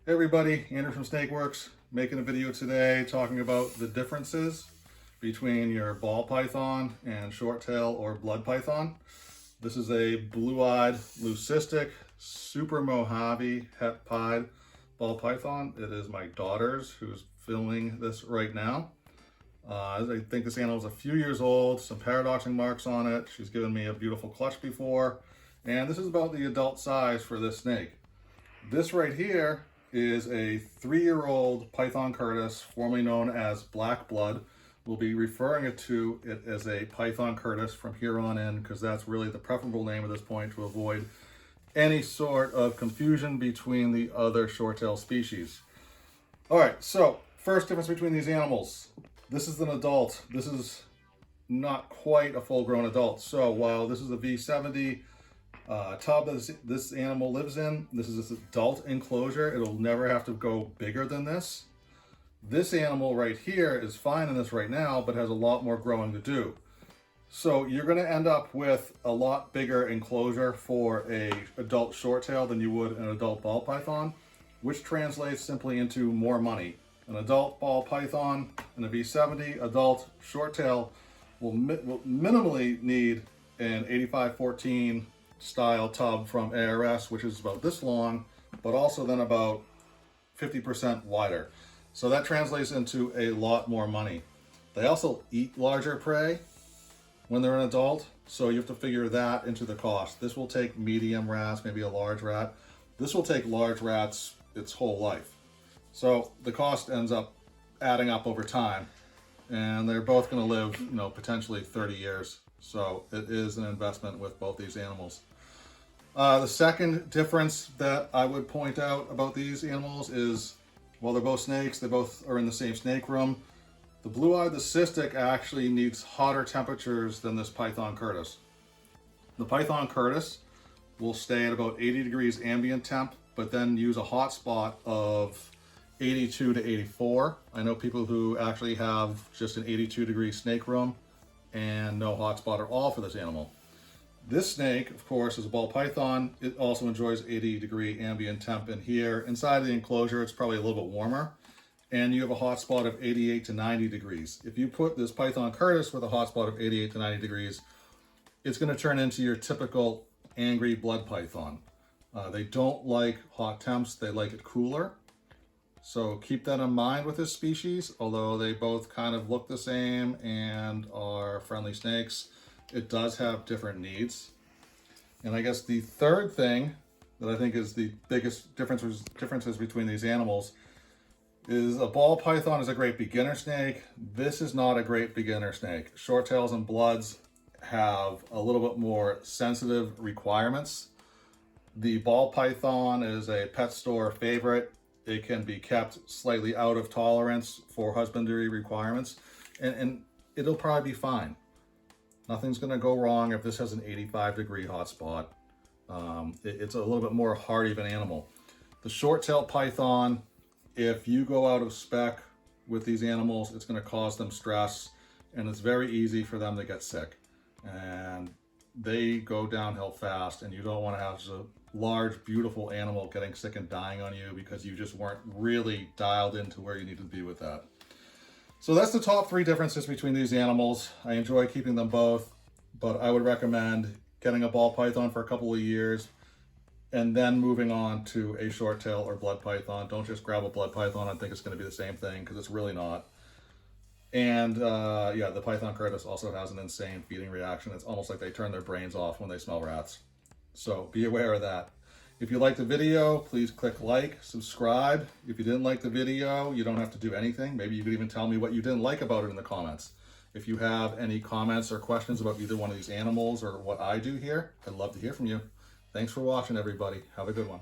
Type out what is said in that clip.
Hey everybody, Andrew from SnakeWerks, making a video today talking about the differences between your ball python and short tail or blood python. This is a blue-eyed leucistic super Mojave het pied ball python. It is my daughter's, who's filming this right now. I think this animal is a few years old, some paradoxing marks on it. She's given me a beautiful clutch before, and this is about the adult size for this snake. This right here is a 3-year-old Python Curtis, formerly known as Black Blood. We'll be referring to it as a Python Curtis from here on in, because that's really the preferable name at this point to avoid any sort of confusion between the other short-tailed species. All right, so first difference between these animals. This is an adult. This is not quite a full-grown adult. So while this is a V70 tub that this animal lives in, this is this adult enclosure. It'll never have to go bigger than this. This animal right here is fine in this right now, but has a lot more growing to do. So you're going to end up with a lot bigger enclosure for a adult short tail than you would an adult ball python, which translates simply into more money. An adult ball python and a V70 adult short tail will minimally need an 8514 style tub from ARS, which is about this long, but also then about 50% wider. So that translates into a lot more money. They also eat larger prey when they're an adult, so you have to figure that into the cost. This will take medium rats, maybe a large rat. This will take large rats its whole life. So the cost ends up adding up over time, and they're both going to live, potentially 30 years. So it is an investment with both these animals. The second difference that I would point out about these animals is, while they're both snakes, they both are in the same snake room. The blue-eyed leucistic actually needs hotter temperatures than this Python Curtis. The Python Curtis will stay at about 80 degrees ambient temp, but then use a hot spot of 82 to 84. I know people who actually have just an 82 degree snake room and no hot spot at all for this animal. This snake, of course, is a ball python. It also enjoys 80 degree ambient temp in here. Inside the enclosure, it's probably a little bit warmer. And you have a hot spot of 88 to 90 degrees. If you put this Python Curtis with a hot spot of 88 to 90 degrees, it's going to turn into your typical angry blood python. They don't like hot temps. They like it cooler. So keep that in mind with this species. Although they both kind of look the same and are friendly snakes, it does have different needs. And I guess the third thing that I think is the biggest differences between these animals is a ball python is a great beginner snake. This is not a great beginner snake. Short tails and bloods have a little bit more sensitive requirements. The ball python is a pet store favorite. It can be kept slightly out of tolerance for husbandry requirements, and it'll probably be fine. Nothing's going to go wrong if this has an 85 degree hot spot. It's a little bit more hardy of an animal. The short-tailed python, if you go out of spec with these animals, it's going to cause them stress, and it's very easy for them to get sick. And they go downhill fast, and you don't want to have a large, beautiful animal getting sick and dying on you because you just weren't really dialed into where you need to be with that. So that's the top 3 differences between these animals. I enjoy keeping them both, but I would recommend getting a ball python for a couple of years and then moving on to a short tail or blood python. Don't just grab a blood python and think it's going to be the same thing, because it's really not. And yeah, the Python Curtis also has an insane feeding reaction. It's almost like they turn their brains off when they smell rats. So be aware of that. If you liked the video, please click like, subscribe. If you didn't like the video, you don't have to do anything. Maybe you could even tell me what you didn't like about it in the comments. If you have any comments or questions about either one of these animals or what I do here, I'd love to hear from you. Thanks for watching, everybody. Have a good one.